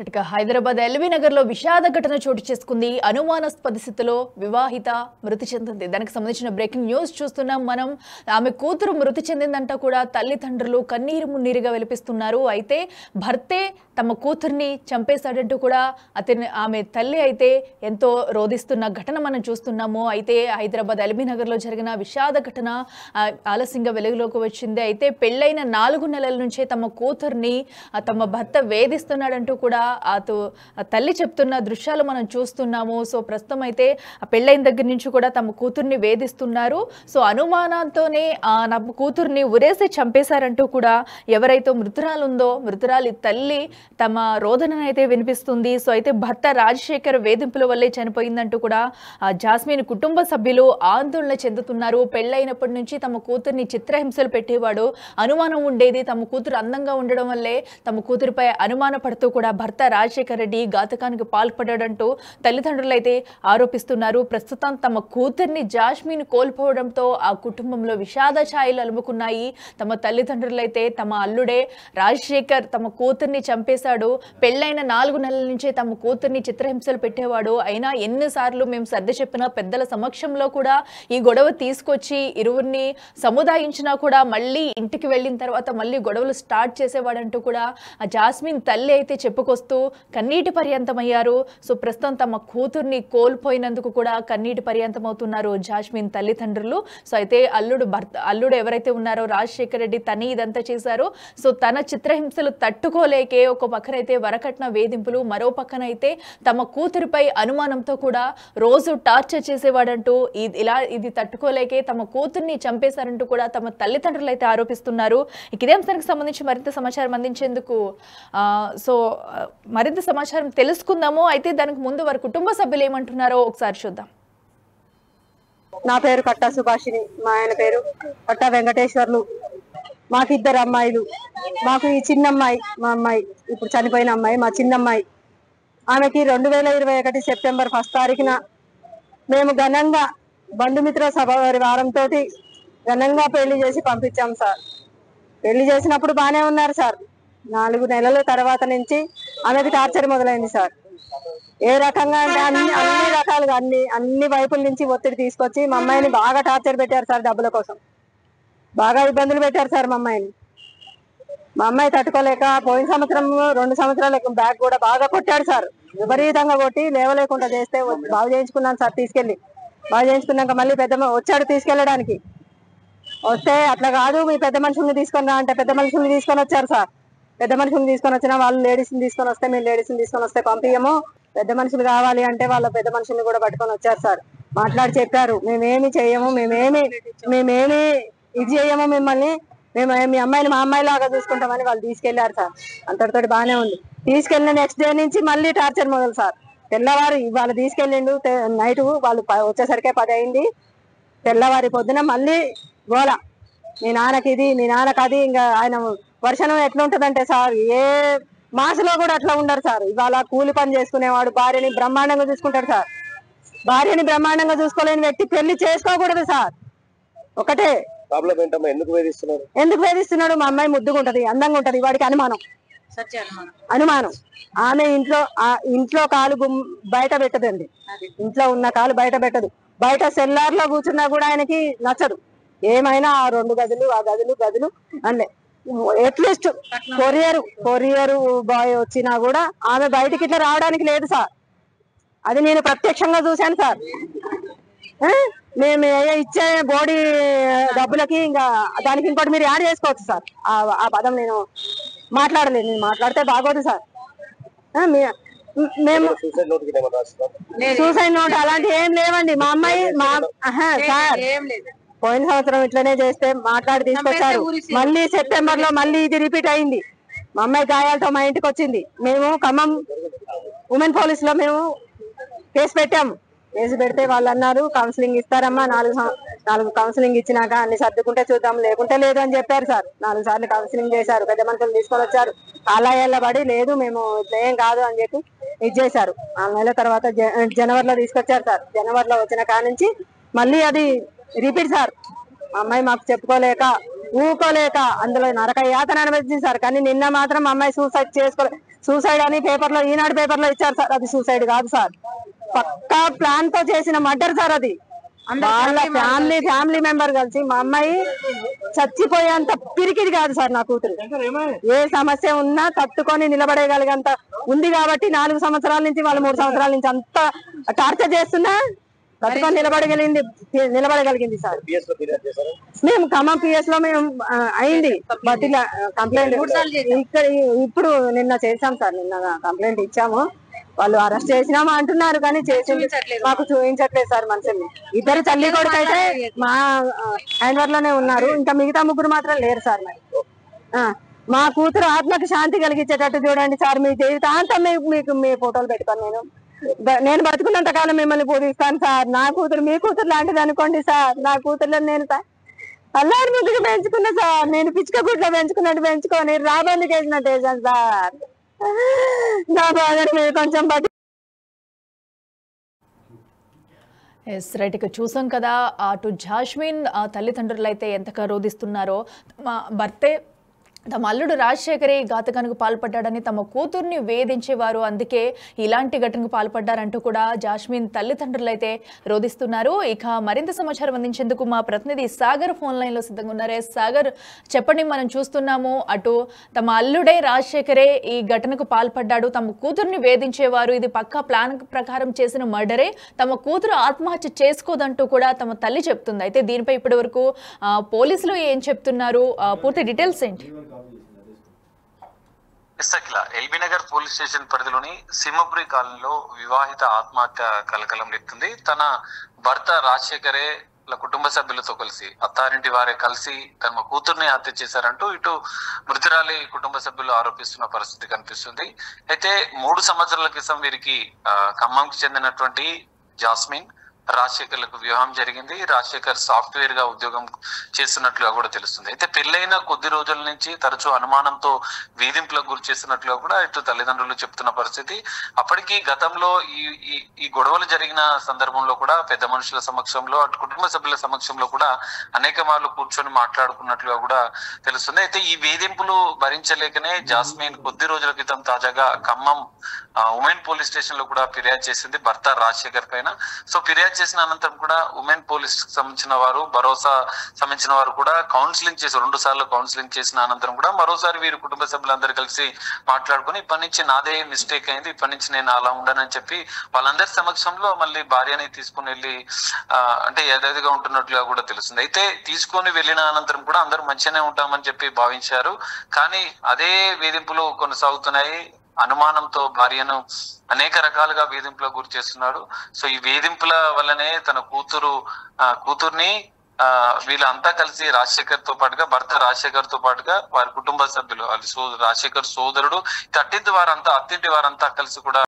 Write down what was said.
ఇక హైదరాబాద్ ఎల్బీ నగర్ లో విషాద ఘటన చోటు చేసుకుంది. అనుమానాస్పద స్థితిలో వివాహిత మృతి చెందింది. దానికి సంబంధించిన బ్రేకింగ్ న్యూస్ చూస్తున్నాం మనం. ఆమె కూతురు మృతి చెందిందంట కూడా తల్లిదండ్రులు కన్నీరు మున్నీరుగా వెలిపిస్తున్నారు. అయితే భర్తే తమ కూతుర్ని చంపేశాడంటూ కూడా ఆమె తల్లి అయితే ఎంతో రోధిస్తున్న ఘటన మనం చూస్తున్నాము. అయితే హైదరాబాద్ ఎల్బీ నగర్ లో జరిగిన విషాద ఘటన ఆలస్యంగా వెలుగులోకి వచ్చింది. అయితే పెళ్లైన 4 నెలల నుంచే తమ కూతుర్ని తమ భర్త వేధిస్తున్నాడంటూ కూడా తల్లి చెప్తున్న దృశ్యాలు మనం చూస్తున్నాము. సో ప్రస్తుతం అయితే పెళ్ళైన దగ్గర నుంచి కూడా తమ కూతుర్ని వేధిస్తున్నారు. సో అనుమానంతోనే తమ కూతుర్ని ఉరేసి చంపేశారంటూ కూడా ఎవరైతే మృతురాలు ఉందో మృతురాలి తల్లి తమ రోదననైతే వినిపిస్తుంది. సో అయితే భర్త రాజశేఖర్ వేధింపుల వల్లే చనిపోయిందంటూ కూడా జాస్మిన్ కుటుంబ సభ్యులు ఆందోళన చెందుతున్నారు. పెళ్ళైనప్పటి నుంచి తమ కూతుర్ని చిత్రహింసలు పెట్టేవాడు, అనుమానం ఉండేది. తమ కూతురు అందంగా ఉండడం వల్లే తమ కూతురిపై అనుమాన పడుతూ కూడా భర్త రాజశేఖర్ రెడ్డి ఘాతకానికి పాల్పడాడంటూ తల్లిదండ్రులు అయితే ఆరోపిస్తున్నారు. ప్రస్తుతం తమ కూతుర్ని జాస్మిన్ కోల్పోవడంతో ఆ కుటుంబంలో విషాద ఛాయలు అలుముకున్నాయి. తమ తల్లిదండ్రులు అయితే తమ అల్లుడే రాజశేఖర్ తమ కూతుర్ని చంపేశాడు, పెళ్ళైన 4 నెలల నుంచే తమ కూతుర్ని చిత్రహింసలు పెట్టేవాడు, అయినా ఎన్నిసార్లు మేము సర్ది చెప్పినా పెద్దల సమక్షంలో కూడా ఈ గొడవ తీసుకొచ్చి ఇరువురిని సముదాయించినా కూడా మళ్ళీ ఇంటికి వెళ్ళిన తర్వాత మళ్ళీ గొడవలు స్టార్ట్ చేసేవాడంటూ కూడా ఆ జాస్మిన్ తల్లి అయితే చెప్పుకొస్తూ కన్నీటి పర్యంతమయ్యారు. సో ప్రస్తుతం తమ కూతుర్ని కోల్పోయినందుకు కూడా కన్నీటి పర్యంతమవుతున్నారు జాస్మిన్ తల్లిదండ్రులు. సో అయితే అల్లుడు ఎవరైతే ఉన్నారో రాజశేఖర్ రెడ్డి తని ఇదంతా చేశారో, సో తన చిత్రహింసలు తట్టుకోలేకే ఒక పక్కనైతే వరకట్న వేధింపులు, మరో పక్కనైతే తమ కూతురిపై అనుమానంతో కూడా రోజు టార్చర్ చేసేవాడంటూ ఇది తట్టుకోలేకే తమ కూతుర్ని చంపేశారంటూ కూడా తమ తల్లిదండ్రులు అయితే ఆరోపిస్తున్నారు. ఇదే అంశానికి సంబంధించి మరింత సమాచారం అందించేందుకు మరింత సమాచారం తెలుసుకుందాము. అయితే దానికి ముందు వారి కుటుంబ సభ్యులు ఏమంటున్నారో ఒకసారి చూద్దాం. నా పేరు కట్టా సుభాషిని, మా ఆయన పేరు కట్టా వెంకటేశ్వర్లు. మాకు 2 అమ్మాయిలు. మాకు ఈ చిన్న అమ్మాయి, మా అమ్మాయి ఇప్పుడు చనిపోయిన అమ్మాయి, మా చిన్న అమ్మాయి. ఆమెకి 2021 సెప్టెంబర్ 1 తారీఖున మేము ఘనంగా బంధుమిత్ర సభ వారి వారంతో ఘనంగా పెళ్లి చేసి పంపించాం సార్. పెళ్లి చేసినప్పుడు బాగానే ఉన్నారు సార్. 4 నెలల తర్వాత నుంచి ఆమెకి టార్చర్ మొదలైంది సార్. ఏ రకంగా అంటే అన్ని రకాలుగా అన్ని వైపుల నుంచి ఒత్తిడి తీసుకొచ్చి మా అమ్మాయిని బాగా టార్చర్ పెట్టారు సార్. డబ్బుల కోసం బాగా ఇబ్బందులు పెట్టారు సార్ మా అమ్మాయిని. మా అమ్మాయి తట్టుకోలేక పోయిన సంవత్సరం 2 సంవత్సరాల బ్యాగ్ కూడా బాగా కొట్టాడు సార్. విపరీతంగా కొట్టి లేవలేకుండా చేస్తే బాగు చేయించుకున్నాను సార్. బాగు చేయించుకున్నాక మళ్ళీ వచ్చాడు తీసుకెళ్ళడానికి. వస్తే అట్లా కాదు, మీ పెద్ద మనుషుల్ని తీసుకొని రా అంటే పెద్ద మనుషుల్ని తీసుకొని వచ్చారు సార్. పెద్ద మనుషుల్ని తీసుకొని వచ్చినా వాళ్ళు లేడీస్ని తీసుకొని వస్తే మేము లేడీస్ని తీసుకొని వస్తే పంపించము, పెద్ద మనుషులు కావాలి అంటే వాళ్ళ పెద్ద మనుషుల్ని కూడా పట్టుకొని వచ్చారు సార్. మాట్లాడి చెప్పారు, మేమేమి చేయము, మేమేమి ఇది చేయము, మిమ్మల్ని మీ అమ్మాయిని మా అమ్మాయి లాగా చూసుకుంటామని వాళ్ళు తీసుకెళ్లారు సార్. అంతటితోటి బాగానే ఉంది. తీసుకెళ్లిన నెక్స్ట్ డే నుంచి మళ్ళీ టార్చర్ మొదలు సార్. తెల్లవారు ఇవాళ తీసుకెళ్ళిండు, నైట్ వాళ్ళు వచ్చేసరికే 10 అయింది. తెల్లవారి పొద్దున మళ్ళీ గోల, మీ నాన్నకి ఇది, మీ నాన్నకి అది. ఇంకా ఆయన వర్షనం ఎట్లుంటదంటే సార్, ఏ మాసలో కూడా అట్లా ఉండరు సార్. ఇవాళ కూలి పని చేసుకునేవాడు భార్యని బ్రహ్మాండంగా చూసుకుంటాడు సార్. భార్యని బ్రహ్మాండంగా చూసుకోలేని వ్యక్తి పెళ్లి చేసుకోకూడదు సార్. ఒకటే ఎందుకు వేధిస్తున్నాడు? మా అమ్మాయి ముద్దుగా ఉంటది, అందంగా ఉంటది, వాడికి అనుమానం. ఆమె ఇంట్లో కాలు బయట పెట్టదండి. ఇంట్లో ఉన్న కాలు బయట పెట్టదు. బయట సెల్లార్లో కూర్చున్నా కూడా ఆయనకి నచ్చదు. ఏమైనా ఆ 2 గదులు, ఆ గదులు అంటే అట్లీస్ట్ కొరియర్ బాయ్ వచ్చినా కూడా ఆమె బయటికి ఇట్లా రావడానికి లేదు సార్. అది నేను ప్రత్యక్షంగా చూశాను సార్. మేము ఇచ్చే బోడీ డబ్బులకి ఇంకా దానికి ఇంకోటి మీరు యాడ్ చేసుకోవచ్చు సార్. ఆ పదం నేను మాట్లాడలేదు. నేను మాట్లాడితే బాగోదు సార్. మేము సూసైడ్ నోట్ అలాంటి ఏం లేవండి. మా అమ్మాయి సార్ పోయిన సంవత్సరం ఇట్లనే చేస్తే మాట్లాడి తీసుకొచ్చారు. మళ్ళీ సెప్టెంబర్ లో మళ్ళీ ఇది రిపీట్ అయింది. మా అమ్మాయి గాయాలతో మా ఇంటికి వచ్చింది. మేము ఖమ్మం ఉమెన్ పోలీస్ లో మేము కేసు పెట్టాము. కేసు పెడితే వాళ్ళు అన్నారు కౌన్సిలింగ్ ఇస్తారమ్మా, 4 కౌన్సిలింగ్ ఇచ్చినాక అన్ని సర్దుకుంటే చూద్దాం, లేకుంటే లేదు అని చెప్పారు సార్. 4 సార్లు కౌన్సిలింగ్ చేశారు. పెద్ద మనుషులు తీసుకొని వచ్చారు. కాలాయేళ్ళ పడి లేదు మేము ఇట్లా ఏం కాదు అని చెప్పి ఇది చేశారు. 4 నెలల తర్వాత జనవరిలో తీసుకొచ్చారు సార్. జనవరిలో వచ్చిన కానుంచి మళ్ళీ అది రిపీట్ సార్. అమ్మాయి మాకు చెప్పుకోలేక ఊకోలేక అందులో నరక యాతన అనిపించింది సార్. కానీ నిన్న మాత్రం అమ్మాయి సూసైడ్ అని పేపర్లో, ఈనాడు పేపర్లో ఇచ్చారు సార్. అది సూసైడ్ కాదు సార్, పక్కా ప్లాన్ తో చేసిన మర్డర్ సార్. అది వాళ్ళ ఫ్యామిలీ మెంబర్ కలిసి, మా అమ్మాయి చచ్చిపోయేంత పిరికిది కాదు సార్ నా కూతురు. ఏ సమస్య ఉన్నా తట్టుకొని నిలబడేయగలిగంత ఉంది కాబట్టి 4 సంవత్సరాల నుంచి, వాళ్ళు 3 సంవత్సరాల నుంచి అంత టార్చర్ చేస్తున్నా తట్టుకొని నిలబడగలిగింది సార్. మేము ఖమ్మం పిఎస్ లో మేము అయింది, బట్ ఇలా కంప్లైంట్ ఇక్కడ ఇప్పుడు నిన్న చేసాం సార్. నిన్న కంప్లైంట్ ఇచ్చాము, వాళ్ళు అరెస్ట్ చేసినామా అంటున్నారు కానీ మాకు చూపించట్లేదు సార్ మనుషుల్ని. 2 తల్లి కొడుకు అయితే మా హ్యాండ్వర్ లోనే ఉన్నారు, ఇంకా మిగతా 3 మాత్రం లేరు సార్. మరి మా కూతురు ఆత్మకి శాంతి కలిగించేటట్టు చూడండి సార్. మీ జీవితాంతం మీకు మీ ఫోటోలు పెట్టుకొని నేను బతుకున్నంత కాలం మిమ్మల్ని పూజిస్తాను సార్. నా కూతురు మీ కూతురు లాంటిది అనుకోండి సార్. నా కూతుర్లో నేను అల్లారి ముగ్గురు పెంచుకున్నా సార్. నేను పిచ్చుక గుడ్లో పెంచుకున్నట్టు పెంచుకొని రాబందుకు వేసినట్టు వేసాను సార్. నా బాధని మీరు కొంచెం ఎస్ రైట్. ఇక చూసాం కదా, అటు జాస్మిన్ తల్లిదండ్రులు అయితే ఎంతగా రోధిస్తున్నారో. మా భర్తే తమ అల్లుడు రాజశేఖరే ఘాతకానికి పాల్పడ్డాడని తమ కూతుర్ని వేధించేవారు, అందుకే ఇలాంటి ఘటనకు పాల్పడ్డారంటూ కూడా జాస్మిన్ తల్లిదండ్రులు అయితే రోధిస్తున్నారు. ఇక మరింత సమాచారం అందించేందుకు మా ప్రతినిధి సాగర్ ఫోన్ లైన్లో సిద్ధంగా ఉన్నారే. సాగర్, చెప్పండి, మనం చూస్తున్నాము అటు తమ అల్లుడే రాజశేఖరే ఈ ఘటనకు పాల్పడ్డాడు, తమ కూతుర్ని వేధించేవారు, ఇది పక్కా ప్లాన్ ప్రకారం చేసిన మర్డరే, తమ కూతురు ఆత్మహత్య చేసుకోదంటూ కూడా తమ తల్లి చెప్తుంది. అయితే దీనిపై ఇప్పటి వరకు పోలీసులు ఏం చెప్తున్నారు, పూర్తి డీటెయిల్స్ ఏంటి? ఎల్బీ నగర్ పోలీస్ స్టేషన్ పరిధిలోని సింహపురి కాలనీలో వివాహిత ఆత్మహత్య కలకలం రేపుతుంది. తన భర్త రాజశేఖరే కుటుంబ సభ్యులతో కలిసి, అత్తారింటి వారే కలిసి తమ కూతుర్ని హత్య చేశారంటూ ఇటు మృతురాలి కుటుంబ సభ్యులు ఆరోపిస్తున్న పరిస్థితి కనిపిస్తుంది. అయితే 3 సంవత్సరాల క్రితం వీరికి ఖమ్మంకి చెందినటువంటి జాస్మిన్ రాజశేఖర్లకు వివాహం జరిగింది. రాజశేఖర్ సాఫ్ట్వేర్ గా ఉద్యోగం చేస్తున్నట్లుగా కూడా తెలుస్తుంది. అయితే పెళ్లైన కొద్ది రోజుల నుంచి తరచూ అనుమానంతో వేధింపులకు గురి చేస్తున్నట్లుగా కూడా ఇటు తల్లిదండ్రులు చెప్తున్న పరిస్థితి. అప్పటికి గతంలో ఈ గొడవలు జరిగిన సందర్భంలో కూడా పెద్ద మనుషుల సమక్షంలో, అటు కుటుంబ సభ్యుల సమక్షంలో కూడా అనేక మార్లు కూర్చొని మాట్లాడుకున్నట్లుగా కూడా తెలుస్తుంది. అయితే ఈ వేధింపులు భరించలేకనే జాస్మిన్ కొద్ది రోజుల క్రితం తాజాగా ఖమ్మం ఉమెన్ పోలీస్ స్టేషన్ లో కూడా ఫిర్యాదు చేసింది భర్త రాజశేఖర్ పైన. సో ఫిర్యాదు చేసిన అనంతరం కూడా ఉమెన్ పోలీస్ సంబంధించిన వారు, భరోసా సంబంధించిన వారు కూడా కౌన్సిలింగ్ చేసి 2 సార్లు కౌన్సిలింగ్ చేసిన అనంతరం కూడా మరోసారి వీరు కుటుంబ సభ్యులందరూ కలిసి మాట్లాడుకుని ఇప్పటి నుంచి నాదే మిస్టేక్ అయింది, ఇప్పటి నుంచి నేను అలా ఉండనని చెప్పి వాళ్ళందరి సమక్షంలో మళ్ళీ భార్యని తీసుకుని వెళ్ళి అంటే యథావిధిగా ఉంటున్నట్లుగా కూడా తెలుస్తుంది. అయితే తీసుకొని వెళ్ళిన అనంతరం కూడా అందరూ మంచిగానే ఉంటామని చెప్పి భావించారు. కానీ అదే వేధింపులు కొనసాగుతున్నాయి. అనుమానంతో భార్యను అనేక రకాలుగా వేధింపులకు గురి చేస్తున్నాడు. సో ఈ వేధింపుల వల్లనే తన కూతుర్ని వీళ్ళంతా కలిసి రాజశేఖర్ తో పాటుగా, భర్త రాజశేఖర్ తో పాటుగా వారి కుటుంబ సభ్యులు, రాజశేఖర్ సోదరుడు, అత్తింటి వారంతా కలిసి కూడా